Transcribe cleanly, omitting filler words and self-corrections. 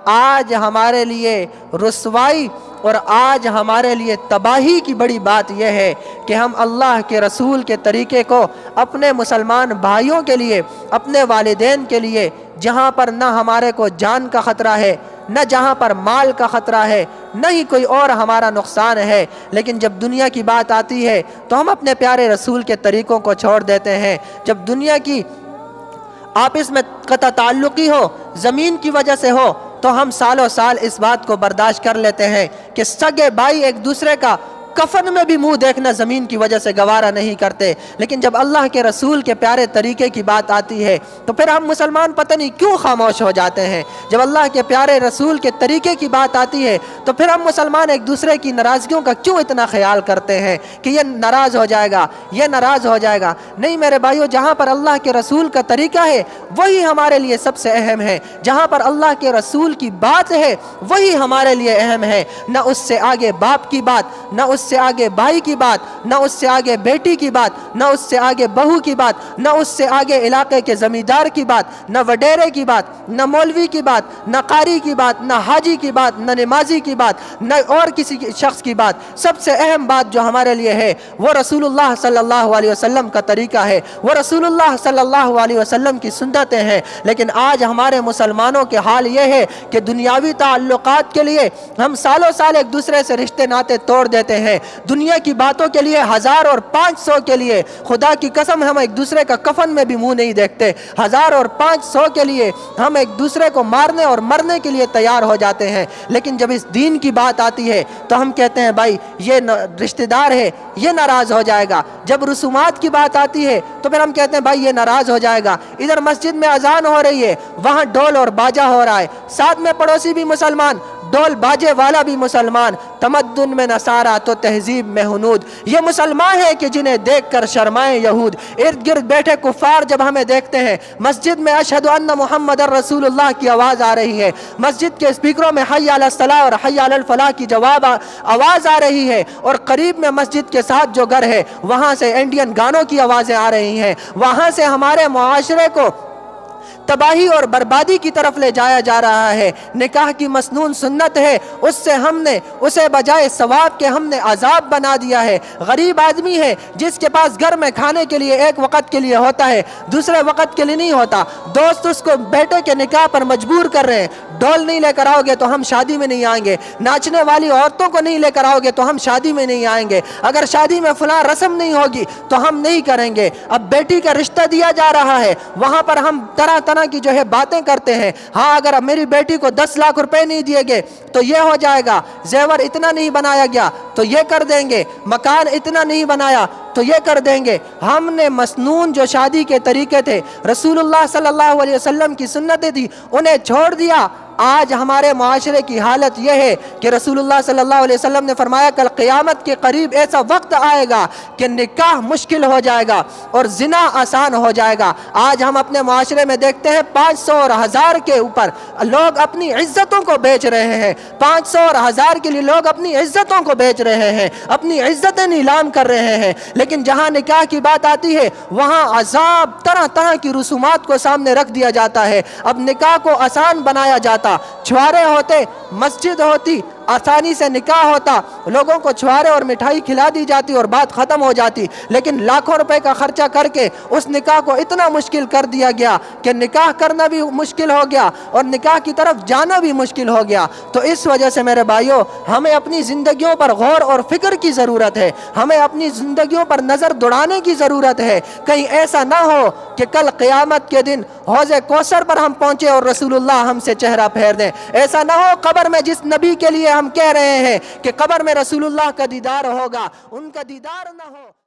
آج ہمارے لیے رسوائی اور آج ہمارے لیے تباہی کی بڑی بات یہ ہے کہ ہم اللہ کے رسول کے طریقے کو اپنے مسلمان بھائیوں کے لیے، اپنے والدین کے لیے، جہاں پر نہ ہمارے کو جان کا خطرہ ہے، نہ جہاں پر مال کا خطرہ ہے، نہ ہی کوئی اور ہمارا نقصان ہے، لیکن جب دنیا کی بات آتی ہے تو ہم اپنے پیارے رسول کے طریقوں کو چھوڑ دیتے ہیں۔ جب دنیا کی آپس میں قطع تعلقی ہو، زمین کی وجہ سے ہو، تو ہم سالوں سال اس بات کو برداشت کر لیتے ہیں کہ سگے بھائی ایک دوسرے کا کفن میں بھی منہ دیکھنا زمین کی وجہ سے گوارا نہیں کرتے، لیکن جب اللہ کے رسول کے پیارے طریقے کی بات آتی ہے تو پھر ہم مسلمان پتہ نہیں کیوں خاموش ہو جاتے ہیں۔ جب اللہ کے پیارے رسول کے طریقے کی بات آتی ہے تو پھر ہم مسلمان ایک دوسرے کی ناراضگیوں کا کیوں اتنا خیال کرتے ہیں کہ یہ ناراض ہو جائے گا، یہ ناراض ہو جائے گا۔ نہیں میرے بھائیو، جہاں پر اللہ کے رسول کا طریقہ ہے وہی ہمارے لیے سب سے اہم ہے، جہاں پر اللہ کے رسول کی بات ہے وہی ہمارے لیے اہم ہے، نہ اس سے آگے باپ کی بات، نہ اس سے آگے بھائی کی بات، نہ اس سے آگے بیٹی کی بات، نہ اس سے آگے بہو کی بات، نہ اس سے آگے علاقے کے زمیندار کی بات، نہ وڈیرے کی بات، نہ مولوی کی بات، نہ قاری کی بات، نہ حاجی کی بات، نہ نمازی کی بات، نہ اور کسی شخص کی بات۔ سب سے اہم بات جو ہمارے لیے ہے وہ رسول اللہ صلی اللہ علیہ وسلم کا طریقہ ہے، وہ رسول اللہ صلی اللہ علیہ وسلم کی سنتیں ہیں۔ لیکن آج ہمارے مسلمانوں کے حال یہ ہے کہ دنیاوی تعلقات کے لیے ہم سالوں سال ایک دوسرے سے رشتے ناطے توڑ دیتے ہیں، دنیا کی باتوں کے لیے 1000 اور 500 کے لیے خدا کی قسم ہم ایک دوسرے کا کفن میں بھی منہ نہیں دیکھتے، 1000 اور 500 کے لیے ہم ایک دوسرے کو مارنے اور مرنے کے لیے تیار ہو جاتے ہیں، لیکن جب اس دین کی بات آتی ہے تو ہم کہتے ہیں بھائی یہ رشتہ دار ہے، یہ ناراض ہو جائے گا۔ جب رسومات کی بات آتی ہے تو پھر ہم کہتے ہیں بھائی یہ ناراض ہو جائے گا۔ ادھر مسجد میں اذان ہو رہی ہے، وہاں ڈول اور باجا ہو رہا ہے، ساتھ میں پڑوسی بھی مسلمان، ڈول باجے والا بھی مسلمان، تمدن میں نصارہ تو تہذیب میں ہنود، یہ مسلمان ہیں کہ جنہیں دیکھ کر شرمائیں یہود۔ ارد گرد بیٹھے کفار جب ہمیں دیکھتے ہیں، مسجد میں اشہد ان محمد رسول اللہ کی آواز آ رہی ہے، مسجد کے اسپیکروں میں حی علی الصلاۃ اور حی علی الفلاح کی جواب آواز آ رہی ہے، اور قریب میں مسجد کے ساتھ جو گھر ہے وہاں سے انڈین گانوں کی آوازیں آ رہی ہیں، وہاں سے ہمارے معاشرے کو تباہی اور بربادی کی طرف لے جایا جا رہا ہے۔ نکاح کی مسنون سنت ہے، اس سے ہم نے اسے بجائے ثواب کے ہم نے عذاب بنا دیا ہے۔ غریب آدمی ہے جس کے پاس گھر میں کھانے کے لیے ایک وقت کے لیے ہوتا ہے، دوسرے وقت کے لیے نہیں ہوتا، دوست اس کو بیٹے کے نکاح پر مجبور کر رہے ہیں، ڈھول نہیں لے کر آؤ گے تو ہم شادی میں نہیں آئیں گے، ناچنے والی عورتوں کو نہیں لے کر آؤ گے تو ہم شادی میں نہیں آئیں گے، اگر شادی میں فلاں رسم نہیں ہوگی تو ہم نہیں کریں گے۔ اب بیٹی کا رشتہ دیا جا رہا ہے، وہاں پر ہم طرح طرح کی جو ہے باتیں کرتے ہیں، ہاں اگر میری بیٹی کو 10 لاکھ روپے نہیں دیے گے تو یہ ہو جائے گا، زیور اتنا نہیں بنایا گیا تو یہ کر دیں گے، مکان اتنا نہیں بنایا تو یہ کر دیں گے۔ ہم نے مسنون جو شادی کے طریقے تھے، رسول اللہ صلی اللہ علیہ وسلم کی سنتیں تھی، انہیں چھوڑ دیا۔ آج ہمارے معاشرے کی حالت یہ ہے کہ رسول اللہ صلی اللہ علیہ وسلم نے فرمایا کل قیامت کے قریب ایسا وقت آئے گا کہ نکاح مشکل ہو جائے گا اور زنا آسان ہو جائے گا۔ آج ہم اپنے معاشرے میں دیکھتے ہیں 500 اور 1000 کے اوپر لوگ اپنی عزتوں کو بیچ رہے ہیں، 500 اور 1000 کے لیے لوگ اپنی عزتوں کو بیچ رہے ہیں، اپنی عزتیں نیلام کر رہے ہیں، لیکن جہاں نکاح کی بات آتی ہے وہاں عذاب طرح طرح کی رسومات کو سامنے رکھ دیا جاتا ہے۔ اب نکاح کو آسان بنایا جاتا، چھوارے ہوتے، مسجد ہوتی، آسانی سے نکاح ہوتا، لوگوں کو چھوارے اور مٹھائی کھلا دی جاتی اور بات ختم ہو جاتی، لیکن لاکھوں روپے کا خرچہ کر کے اس نکاح کو اتنا مشکل کر دیا گیا کہ نکاح کرنا بھی مشکل ہو گیا اور نکاح کی طرف جانا بھی مشکل ہو گیا۔ تو اس وجہ سے میرے بھائیوں ہمیں اپنی زندگیوں پر غور اور فکر کی ضرورت ہے، ہمیں اپنی زندگیوں پر نظر دوڑانے کی ضرورت ہے، کہیں ایسا نہ ہو کہ کل قیامت کے دن حوض کوثر پر ہم پہنچے اور رسول اللہ ہم سے چہرہ پھیر دیں، ایسا نہ ہو قبر میں جس نبی کے لیے ہم کہہ رہے ہیں کہ قبر میں رسول اللہ کا دیدار ہوگا، ان کا دیدار نہ ہو۔